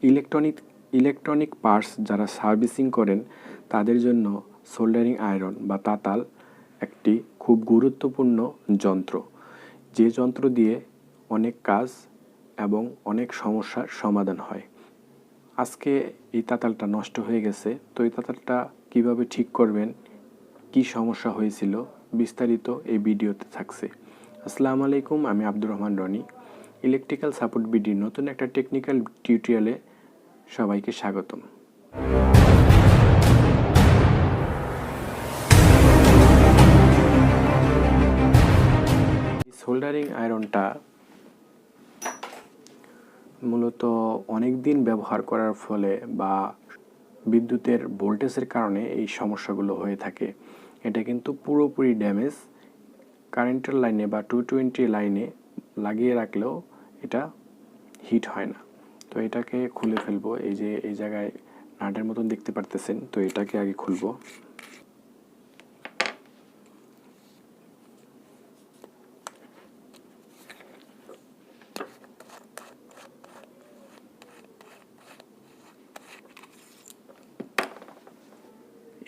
Electronic electronic parts যারা servicing করেন তাদের জন্য সোল্ডারিং আয়রন বা তাতাল একটি খুব গুরুত্বপূর্ণ যন্ত্র, যে যন্ত্র দিয়ে অনেক কাজ এবং অনেক সমস্যার সমাধান হয়। আজকে এই তাতালটা নষ্ট হয়ে গেছে, তো এই তাতালটা কিভাবে ঠিক করবেন, কি সমস্যা হয়েছিল, বিস্তারিত এই ভিডিওতে থাকছে। আসসালামু আলাইকুম, আমি আব্দুর রহমান রনি। ইলেকট্রিক্যাল সাপোর্ট বিডির নতুন একটা টেকনিক্যাল টিউটোরিয়ালে সবাইকে স্বাগতম। সোল্ডারিং আয়রনটা মূলত অনেক দিন ব্যবহার করার ফলে বা বিদ্যুতের ভোল্টেজের কারণে এই সমস্যাগুলো হয়ে থাকে। এটা কিন্তু পুরোপুরি ড্যামেজ। কারেন্টের লাইনে বা 220 লাইনে লাগিয়ে রাখলেও এটা হিট হয় না। তো এটাকে খুলে ফেলবো। এই যে এই জায়গায় নাটের মতন দেখতে পারতেছেন, তো এটাকে আগে খুলবো।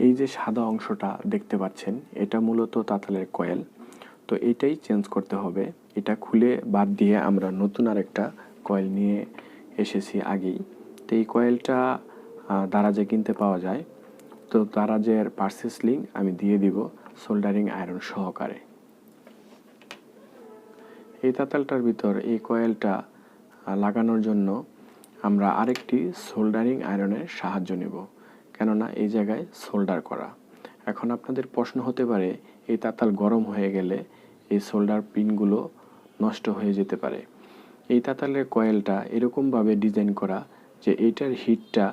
এই যে সাদা অংশটা দেখতে পাচ্ছেন, এটা মূলত তাতালের কয়েল। তো এটাই চেঞ্জ করতে হবে। এটা খুলে বাদ দিয়ে আমরা নতুন আরেকটা কয়েল নিয়ে এসেছি আগেই। তো এই কয়েলটা দারাজে কিনতে পাওয়া যায়। তো দারাজের পারচেজ লিঙ্ক আমি দিয়ে দিব সোল্ডারিং আয়রন সহকারে। এই তাতালটার ভিতর এই কয়েলটা লাগানোর জন্য আমরা আরেকটি সোল্ডারিং আয়রনের সাহায্য নেব, কেননা এই জায়গায় সোল্ডার করা। এখন আপনাদের প্রশ্ন হতে পারে, এই তাতাল গরম হয়ে গেলে এই সোল্ডার পিনগুলো নষ্ট হয়ে যেতে পারে। এই তাতালের কয়েলটা এরকমভাবে ডিজাইন করা যে এইটার হিটটা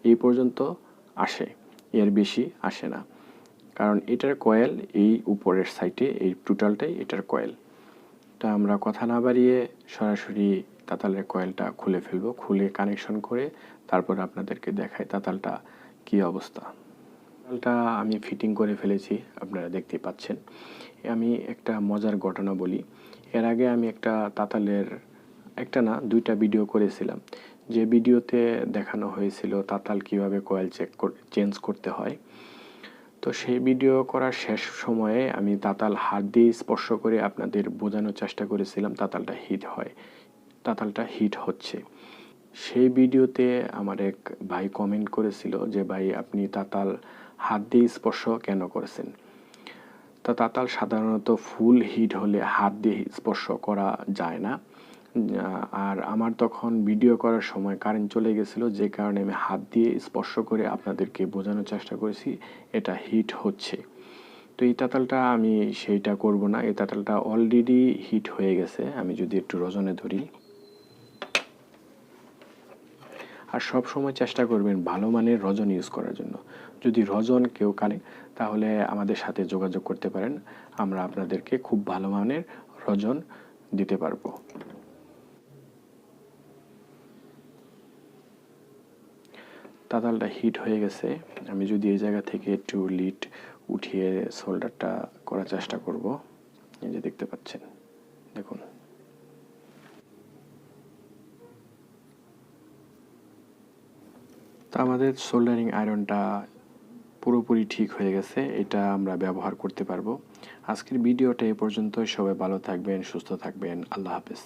এই পর্যন্ত আসে, এর বেশি আসে না, কারণ এটার কয়েল এই উপরের সাইডে, এই টোটালটাই এটার কয়েল। তা আমরা কথা না বাড়িয়ে সরাসরি তাতালের কয়েলটা খুলে ফেলবো। খুলে কানেকশন করে তারপর আপনাদেরকে দেখাই তাতালটা কি অবস্থা। তাতালটা আমি ফিটিং করে ফেলেছি, আপনারা দেখতেই পাচ্ছেন। আমি একটা মজার ঘটনা বলি। এর আগে আমি একটা তাতালের একটা দুইটা ভিডিও করেছিলাম, যে ভিডিওতে দেখানো হয়েছিল তাতাল কিভাবে কয়েল চেঞ্জ করতে হয়। তো সেই ভিডিও করার শেষ সময়ে আমি তাতাল হাত দিয়ে স্পর্শ করে আপনাদের বোঝানোর চেষ্টা করেছিলাম তাতালটা হিট হয়, তাতালটা হিট হচ্ছে। সেই ভিডিওতে আমার এক ভাই কমেন্ট করেছিল যে ভাই, আপনি তাতাল হাত দিয়ে স্পর্শ কেন করেছেন? তা তাতাল সাধারণত ফুল হিট হলে হাত দিয়ে স্পর্শ করা যায় না। আর আমার তখন ভিডিও করার সময় কারেন্ট চলে গেছিলো, যে কারণে আমি হাত দিয়ে স্পর্শ করে আপনাদেরকে বোঝানোর চেষ্টা করেছি এটা হিট হচ্ছে। তো এই তাতালটা আমি সেইটা করব না, এই তাতালটা অলরেডি হিট হয়ে গেছে। আমি যদি একটু রজনে ধরি, আর সব সময় চেষ্টা করবেন ভালো মানের রজন ইউজ করার জন্য। যদি রজন কেউ কানে, তাহলে আমাদের সাথে যোগাযোগ করতে পারেন, আমরা আপনাদেরকে খুব ভালো মানের রজন দিতে পারবো। তাতালটা হিট হয়ে গেছে। আমি যদি এই জায়গা থেকে একটু লিড উঠিয়ে সোল্ডারটা করার চেষ্টা করব। এই যে দেখতে পাচ্ছেন, দেখুন। তো আমাদের সোল্ডারিং আয়রনটা পুরোপুরি ঠিক হয়ে গেছে, এটা আমরা ব্যবহার করতে পারবো। আজকের ভিডিওটা এ পর্যন্ত। সবাই ভালো থাকবেন, সুস্থ থাকবেন। আল্লাহ হাফেজ।